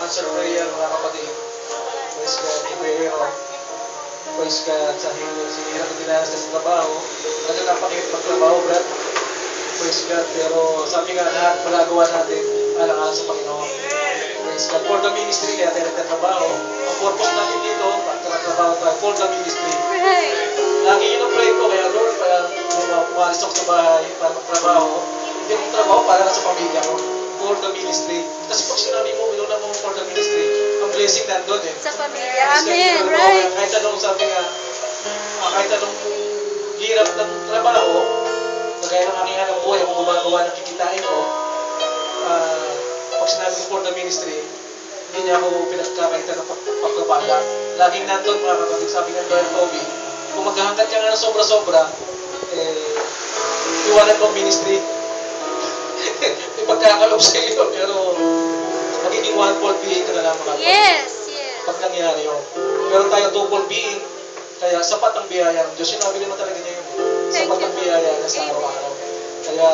answer prayer, mga kapatid. Praise God, Ibero. Praise God, sa hirap na tinalas sa trabaho. Talaga napakit magtrabaho, Brad. Praise God, pero sabi nga, lahat magagawa natin alang-alang sa Panginoon. Praise God, for the ministry, kaya tayo nagtatrabaho. Ang purpose natin dito, pagtatrabaho tayo, for the ministry. Lagi yun ang pray ko, kaya Lord, kaya umalis ako sa bahay para magtrabaho. Hindi akong trabaho para sa pamilya ko. For the ministry. Kasi pag sinabi mo, minuna mo for the ministry, ang blessing nandun eh. Sa pamilya. Amen. Right. Kahit anong sabi nga, kahit anong hirap ng trabaho, kagaya ng aking anak buhay, kung gumagawa ng kikitain ko, pag sinabi ko for the ministry, hindi niya ako pinagkakaita ng pagkabala. Laging nandun, mga kapatid, sabi ng Lord Toby, kung maghahanggat ka nga ng sobra-sobra, iwanan mo ministry. May pagkakalob sa iyo, pero magiging one-fold being ka na lang, mga kapatid. Yes, yes. Pag nangyari yun. Pero tayo double being, kaya sapat ang biyaya ng Diyos. Sinabi naman talaga niya yun. Sapat ang biyaya niya sa araw-araw. Kaya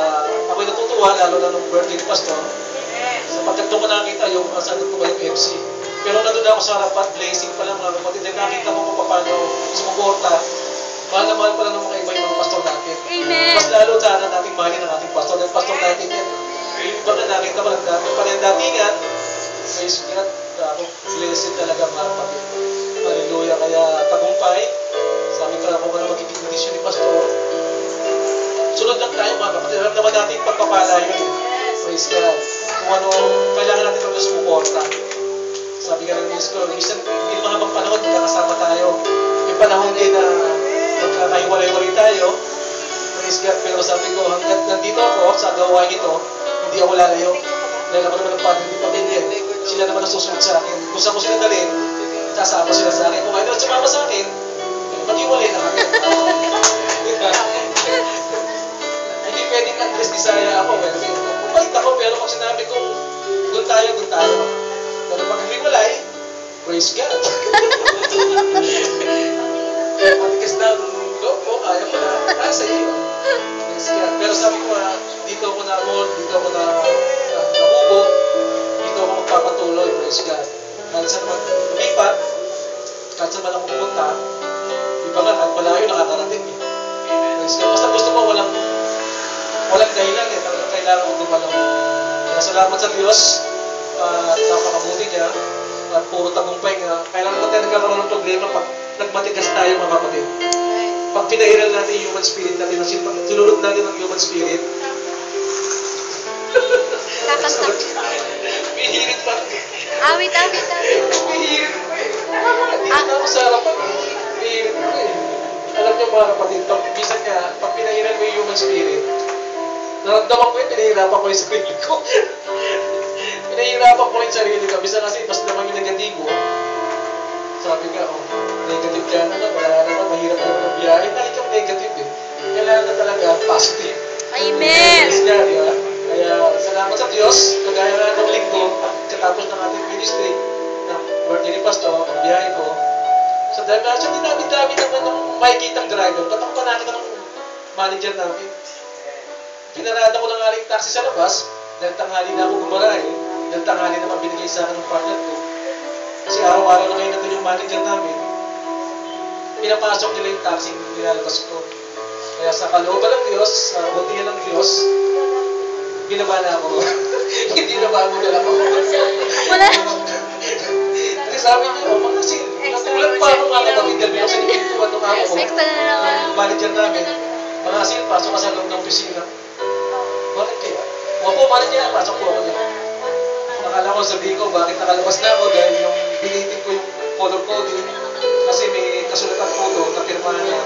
ako'y natutuwa, lalo na nung birthday ni Pastor, sapagkat doon ko nakita yung sagot ko ba yung MC. Pero nandun ako sa harapan, blessing pa lang, mga kapatid. Nakita mo kung paano sumuporta. Mahal na mahal pala ng mga iba yung mga pastor natin. Amen. Mas lalo sana nating mahalin ang ating pastor. Dahil pastor natin yan. Yung iba na nakita mo lang dati. Pa rin datingan, praise God, ako blessed talaga, mga kapatid. Hallelujah. Kaya tagumpay. Sabi ko ako na magiging condition ni pastor. Sunod lang tayo, mga kapatid. Alam naman natin yung pagpapala yun. Praise God. Kung ano, kailangan natin ng sumuporta. Sabi ka ng Diyos ko, minsan, hindi naman habang panahon, magkakasama tayo. May panahon din na magkakahiwalay-walay tayo. Praise God. Pero sabi ko, hanggat nandito ako sa gawain ito, hindi ako lalayo. Dahil ako naman ang padre ng pamilya. Sila naman ang susunod sa akin. Kung saan ko sila dalhin, sasama sila sa akin. Kung ayaw naman sumama sa akin, maghiwalay na kami. Hindi pwedeng Andres Desaya ako. Mabait ako, pero pag sinabi kong doon tayo, doon tayo. Pero pag hiwalay, praise God. Matigas na ang loob mo, kaya mo na, nasa iyo. Praise God. Pero sabi ko dito ako dito ako nahubo, dito ako magpapatuloy, praise God. Kahit saan naman lumipat, kahit saan man ako pupunta, iba nga, kahit malayo, nakakarating eh. Praise God. Basta gusto mo, walang dahilan eh. Talagang kailangan mo dumalaw. Kaya salamat sa Diyos at napakabuti niya at puro tagumpay nga. Kailangan mo tayo nagkakaroon ng problema pag nagmatigas tayo, mga kapatid. Pag pinahiral natin yung human spirit natin, sinulog natin ang human spirit, Kakanta. pihirit pa. Awit. Pihirit pa eh. Hindi na ako sa harapan. Pihirit pa eh. Alam niyo, mga kapatid, minsan nga, pag pinahiral mo yung human spirit, naramdaman ko yun, pinahirapan ko yung sarili ko. Pinahirapan ko yung sarili ko. Bisa kasi, mas naman yung negatibo. Sabi nga, negative ka na lang. Wala naman, mahirap na yung biyahe. Dahil kang negative eh. Kailangan na talaga positive. Amen. Praise God, di ba? Kaya, salamat sa Diyos. Kagaya na ng linggo, katapos ng ating ministry, ng birthday ni Pastor, ang biyahe ko. Sa dinami-dami naman ng makikitang driver. Ba't ako pa nakita ng manager namin? Pinarada ko ng aling taxi sa labas, dahil tanghali na ako gumarahe, dahil tanghali naman binigay sa akin ng partner ko. Kasi araw-araw na kayo natin yung manager namin, pinapasok nila yung taxi nilalabas ko. Kaya sa kalooban ng Diyos, sa butihan ng Diyos, binaba na ako. Hindi na bago na lang ako. Wala. Kasi sabi niya, mga sin, nakulang pa ako mga kapatid, dahil ako sa ikintuan nung ako, Extra na naman. ang manager namin, mga sin, pasok ka sa loob ng opisina. Bakit kaya? Opo, manager, pasok po ako niya. Nakala ko, sabihin ko, bakit nakalabas na ako dahil yung binitin ko yung color coding kasi may kasulatan po doon na pirmahan niya.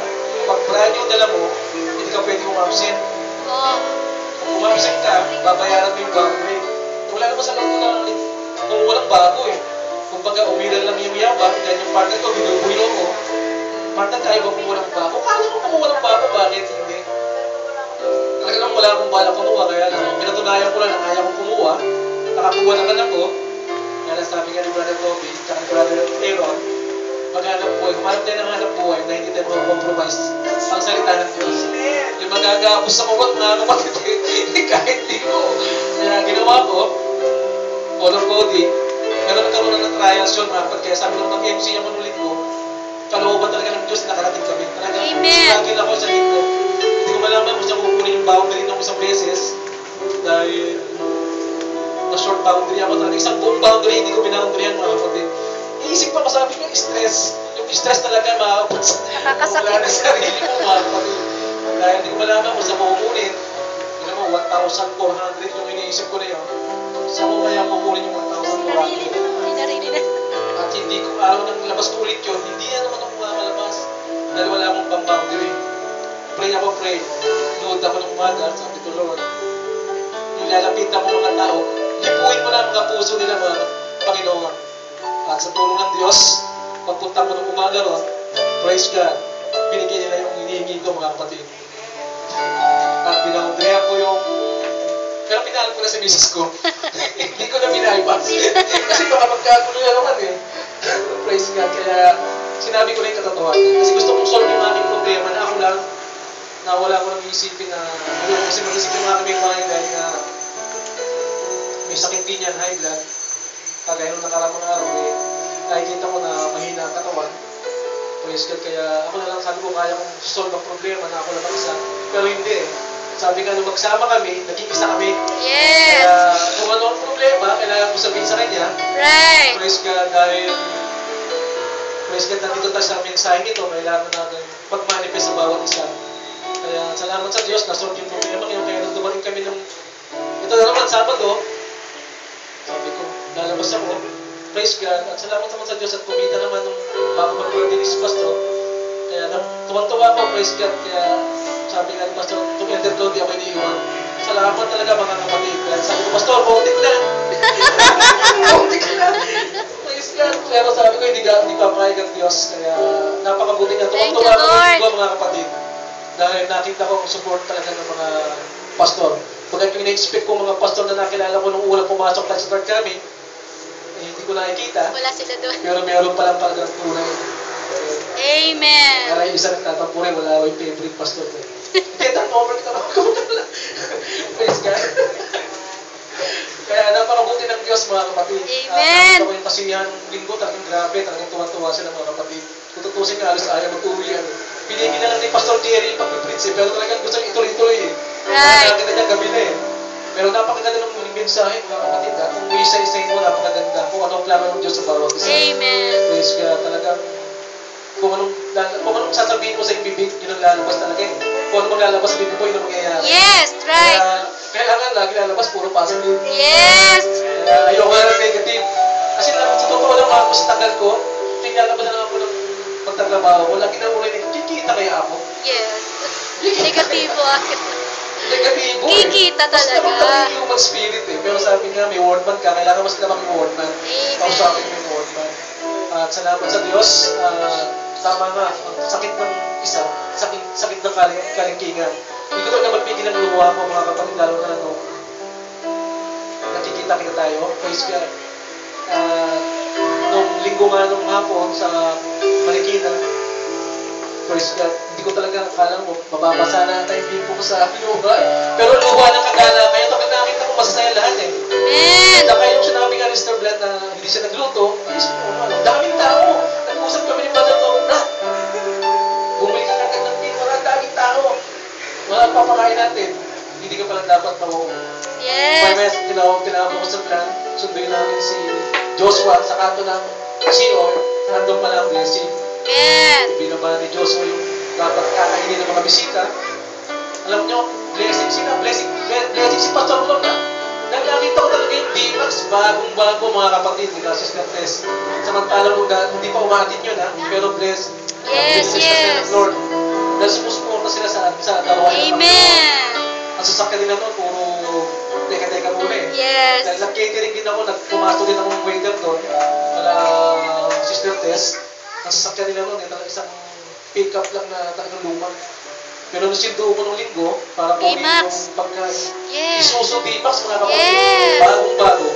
Pag brand new dala mo, hindi ka pwede umabsent. Oo. Kung umabsent ka, babayaran mo yung bago eh. Wala naman sa loob ko na kung walang bago eh. Kung baga umiral lang yung yabang, dahil yung partner ko, binubuyo ko. Partner, kaya ba kung walang bago? Kala ko kung walang bago, bakit hindi? Talaga lang wala akong bala kumuha, kaya lang, pinatunayan ko lang na kaya kong kumuha. Nakakuha naman ako. Kaya sabi nga ni Brother Toby, tsaka ni Brother Aaron, maghanap buhay, humanap tayo ng hanap buhay na hindi tayo mag-compromise ang salita ng Diyos. Yung magagapos sa kumot na kapatid, kahit di ko. Kaya ginawa ko, color coding, pero nagkaroon trials yun, mga kapatid. Kaya sabi nung nag-MC niya manulit ko, kalooban talaga ng Diyos, nakarating kami. Talaga, Amen. struggle ako sa linggo. Hindi ko malaman kung saan kukunin yung boundary nung isang beses. Dahil na-short boundary ako. Talaga isang buong boundary, hindi ko binoundaryan, mga kapatid. Iisip pa, masabi ko, stress. Yung stress talaga, makakapot sa Nakakasakit. wala na sarili mo, mga kapatid. Dahil hindi ko malaman kung saan kukunin. Alam mo, 1,400 yung iniisip ko na yun. Saan ko kaya kukunin yung 1,400? Narili na. At hindi ko araw nang labas ko ulit yun, hindi na naman ako makakalabas. Dahil wala akong pang boundary. Pray ako, pray. Nood ako ng umaga, sabi ko, Lord, nilalapitan mo mga tao, lipuin mo na ang mga puso nila, mga Panginoon. At sa tulong ng Diyos, pagpunta ko ng umaga ron, praise God, binigyan nila yung hinihingi ko, mga kapatid. At binaundrihan ko yung, pero pinahal ko na sa misis ko. Hindi ko na binaypas. Kasi baka magkagulo na naman eh. Praise God. Kaya sinabi ko na yung katotohanan. Kasi gusto kong solve yung aking problema na ako lang, na wala ko nang iisipin na, kasi mag-isipin mga kami mga dahil na may sakit din yan, high blood. Kagaya nung nakaramang araw eh, nakikita ko na mahina ang katawan. Praise God. Kaya ako na lang sabi ko kaya kong solve ang problema na ako lang mag-isa. Pero hindi eh. Sabi nga nung magsama kami, nagkikisa kami. Yes. Kaya kung ano ang problema, kailangan ko sabihin sa kanya. Right. Praise God dahil praise God nandito tayo sa mensaheng ito, kailangan natin pag-manifest sa bawat isa. Kaya salamat sa Diyos, nasolve yung problema ngayon. Kaya nung dumating kami ng ito na naman, Sabado, sabi ko, lalabas ako. Praise God. At salamat naman sa Diyos at kumita naman nung bago mag-birthday ni Pastor. Kaya tuwan-tuwa ako, praise God. Kaya sabi nga ni Pastor, itong entertainment di ako iniiwan. Salamat talaga mga kapatid. Kaya sabi ko, Pastor, bautik na. Bautik na. Praise God. Pero sabi ko, hindi papayag ang Diyos. Kaya napakabuti niya. Thank Tuwan-tuwa you, ako Lord. ko mga kapatid. Dahil nakita ko ang support talaga ng mga pastor. Pagkat yung ina-expect ko mga pastor na nakilala ko nung unang pumasok tayo sa third kami, eh, hindi ko nakikita. Wala sila doon. Pero meron palang talagang tunay. Amen. Kaya yung isa nagtatampure, wala ko yung favorite pastor ko. Kaya over ka naman ko. Praise God. Kaya napakabuti ng Diyos mga kapatid. Amen. Ako yung kasiyahan ng linggo, talagang grabe, talagang tuwa-tuwa sila mga kapatid. Kung tutusin nga, alas ayaw mag-uwi yan. Pinigil na lang ni Pastor Jerry yung pagpiprinse, pero talagang gusto niya ituloy-tuloy eh. Right. Nakakita niya gabi na eh. Pero napakaganda ng muling mensahe mga kapatid. Kung isa-isahin mo, napakaganda. Kung anong plano ng Diyos sa bawat isa. Amen. Praise God. Talagang kung anong sasabihin mo sa iyong bibig, yun ang lalabas talaga eh. Kung anong maglalabas sa bibig mo, yun ang mangyayari. Yes, right. Kaya, kailangan lagi lalabas, puro positive. Yes. Kaya ayoko na ng negative. Kasi sa totoo lang ako, sa tagal ko, tinglalabas na lang ako ng pagtatrabaho ko. Lagi na ulit, kikita kaya ako. Yes. Negatibo akin. Negatibo eh. Kikita Mas talaga. naman talaga yung human spirit eh. Pero sabi nga, may wordman ka, kailangan mas naman yung wordman. Amen. Kausapin mo yung wordman. At salamat sa Diyos, tama nga, ang sakit ng isa, sakit ng kalingkingan. Hindi ko talaga magpigil ng luha ko mga kapatid, lalo na nung nakikita tayo. Praise God. Nung linggo nga nung hapon sa Marikina, praise God, hindi ko talaga akala mo, mababasa na tayo yung ko sa luha. Pero luha ng kagala, kaya ito nakita ko masasaya lahat eh. Amen. At kaya yung sinabi nga ni Mr. Blatt na hindi siya nagluto, daming tao. Nag-usap kami ni Brother Tom, Brad, bumili ka agad ng pin, wala daming tao. Wala papakain natin. Hindi ka pala dapat mawawag. Yes. Tinawag ko sa plan, sunduin namin si Joshua sa kanto ng Sion, nandun pala ang blessing. Yes. Binaba ni Joshua yung dapat kakainin ng mga bisita. Alam nyo, blessing sila, blessing si Pastor Lord na. Dahil nakita ko talaga yung D-Max, bagong-bago mga kapatid, nila Sister Tess. Samantalang hindi pa umatin yun ha, pero bless. Yes, Bless yes. ng Lord. Dahil sumusuporta sila sa dalawain ng Panginoon. Amen. Ang sasakyan nila doon, puro teka-teka muna eh. Yes. Dahil nag-catering din ako, pumasok din ako ng waiter doon, wala Sister Tess. Ang sasakyan nila doon, isang pick-up lang na talagang luma. Pero nung sindo ko nung linggo, para kunin D-Max. yung pagkain. Yes. Isuso D-Max, mga kapatid. Yes. Bagong-bago.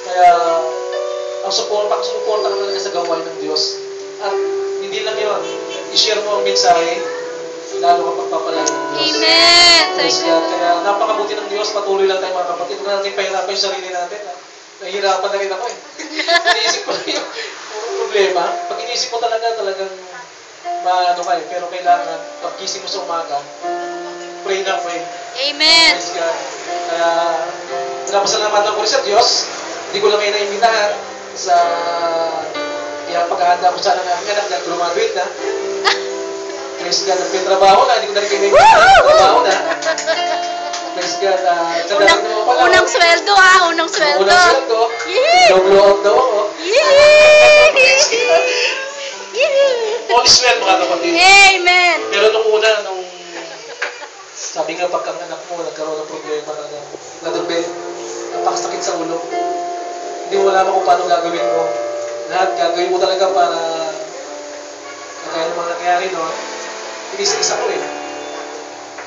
Kaya, ang suporta ka talaga sa gawain ng Diyos. At hindi lang yun, i-share mo ang mensahe, lalo kang pagpapalagi ng Diyos. Amen. Praise Thank you. God. Kaya napakabuti ng Diyos, patuloy lang tayo mga kapatid. Huwag natin pahirapan yung sarili natin. Ha? nahihirapan na rin ako eh. Iniisip ko lang yung problema. Pag iniisip mo talagang maano ka eh. Pero kailangan, pag gising mo sa umaga, pray na pray. Amen. Praise God. Kaya, pinapasalamatan ko rin sa Diyos. Hindi ko lang kayo naimbitahan sa paghahanda ko sana ng aking anak dahil graduate na. Praise God. At may trabaho na. Hindi ko na rin kayo naimbitahan. Trabaho na. Praise God. Unang sweldo unang sweldo. Unang sweldo. Yee! Blow out daw ako. Praise God. All is well, mga kapatid. Amen. Pero nung sabi nga pagka ang anak mo nagkaroon ng problema napakasakit sa ulo. Hindi mo alam kung paano gagawin mo. Lahat gagawin mo talaga para kagaya ng mga nangyari, no? Inis-isa ko eh.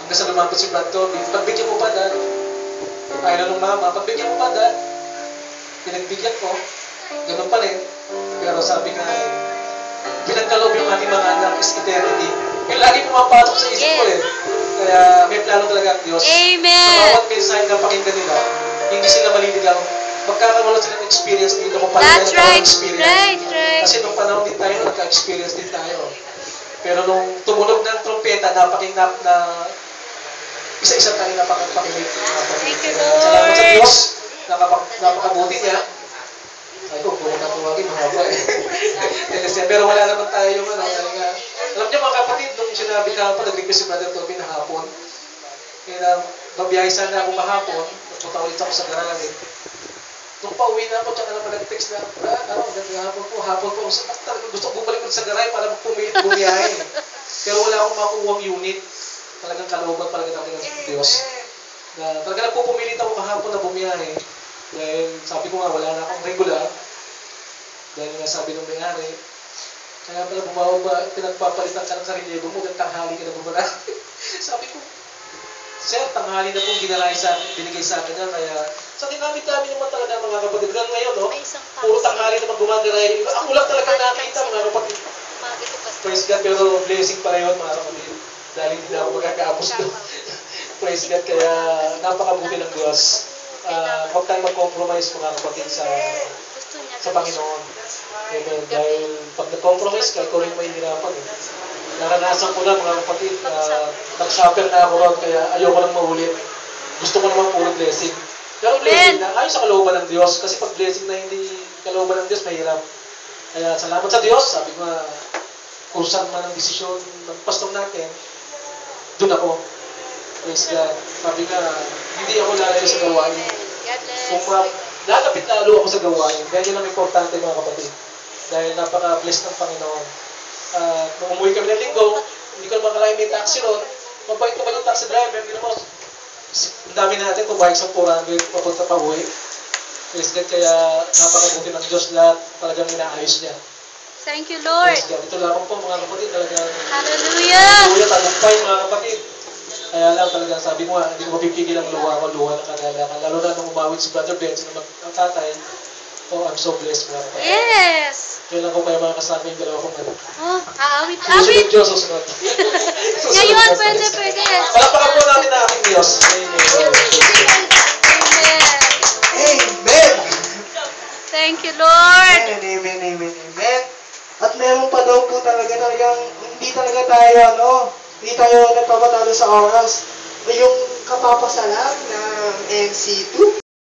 Hanggang sa lumapit si Brad Toby, pagbigyan mo pa, Dad. Ayaw na nung mama, pagbigyan mo pa, Dad. Pinagbigyan ko, ganun pa rin. Pero sabi nga, pinagkaloob yung ating mga anak is eternity. Yung lagi pumapasok sa isip ko eh. Kaya may plano talaga ang Diyos. Amen. Sa bawat mensahe na pakinggan nila, hindi sila maliligaw. Magkakaroon sila ng experience dito kung paano That's nila right. experience. Right. Kasi nung panahon din tayo, nagka-experience din tayo. Pero nung tumunog ng trumpeta, napakinap na isa-isa tayo napakinig. Thank you, Lord. Salamat sa Diyos. Napakabuti niya. Ay ko, kung natuwagin, mahaba eh. Pero wala naman tayo yung alam niyo mga kapatid, nung sinabi ka pa, nag-request si Brother Toby na hapon. Kaya babiyahe sana ako kahapon, nagpunta ulit ako sa garahe. Nung pauwi na ako, tsaka naman nag-text na, hapon po, gusto ko bumalik ulit sa garahe para bumiyahe. Pero wala akong makukuha unit. Talagang kalooban talaga natin ng Diyos. Na talaga nagpupumilit ako kahapon na bumiyahe. Dahil sabi ko nga, wala na akong regular. Dahil nga sabi ng may-ari, kaya pala pinagpapalitan ka ng karelyebo mo, dahil tanghali ka na bumala. Sabi ko, Sir, tanghali na pong binigay sa akin yan, kaya sa dinamit-dami naman talaga mga kapatid. Hanggang ngayon, no? Puro tanghali naman gumagaray. Ako lang talaga nakita mga kapatid. Praise God, pero blessing pala yun mga kapatid. Dahil hindi na ako magkakaapos doon. Praise God, kaya napakabuti ng Diyos. Huwag tayong mag-compromise mga kapatid sa Panginoon. Amen. Dahil pag nag-compromise ka, ikaw rin may hirapan eh. Naranasan ko na mga kapatid, nag-shopper na ako ron, kaya ayoko nang maulit. Gusto ko naman puro blessing. Pero blessing na, ayos sa kalooban ng Diyos. Kasi pag blessing na hindi kalooban ng Diyos, mahirap. Kaya salamat sa Diyos. Sabi ko nga, kung saan man ang desisyon ng pastor natin, doon ako. Praise God. Sabi nga, hindi ako lalayo sa gawain. Kung lalapit lalo ako sa gawain, dahil yun ang importante mga kapatid. Dahil napaka-blessed ng Panginoon. Nung umuwi kami ng linggo, hindi ko naman kalahin may taxi ron. Mabait naman yung taxi driver. Hindi naman, ang dami natin, kung bike sa 400, papunta pa uwi. Praise God, kaya napakabuti ng Diyos lahat. Talagang inaayos niya. Thank you, Lord. Praise God. Ito lamang po mga kapatid. Talagang Hallelujah. Hallelujah, tagumpay mga kapatid. Kaya lang talagang sabi mo hindi ko mapipigil ang luha ng kagalakan. Lalo na nung umawit si Brother Benz na ang tatay. Oh, I'm so blessed mga kapatid. Yes. Kailan ko kaya mga kasama yung dalawa kong anak. Oh, aawit. Susunod Diyos, susunod. Ngayon, pwede. Palakpakan po natin na ating Diyos. Amen. Amen! Thank you, Lord. Amen. At meron pa daw po talagang hindi talaga tayo, hindi tayo nagpapatalo sa oras. Yung kapapasalam ng MC2,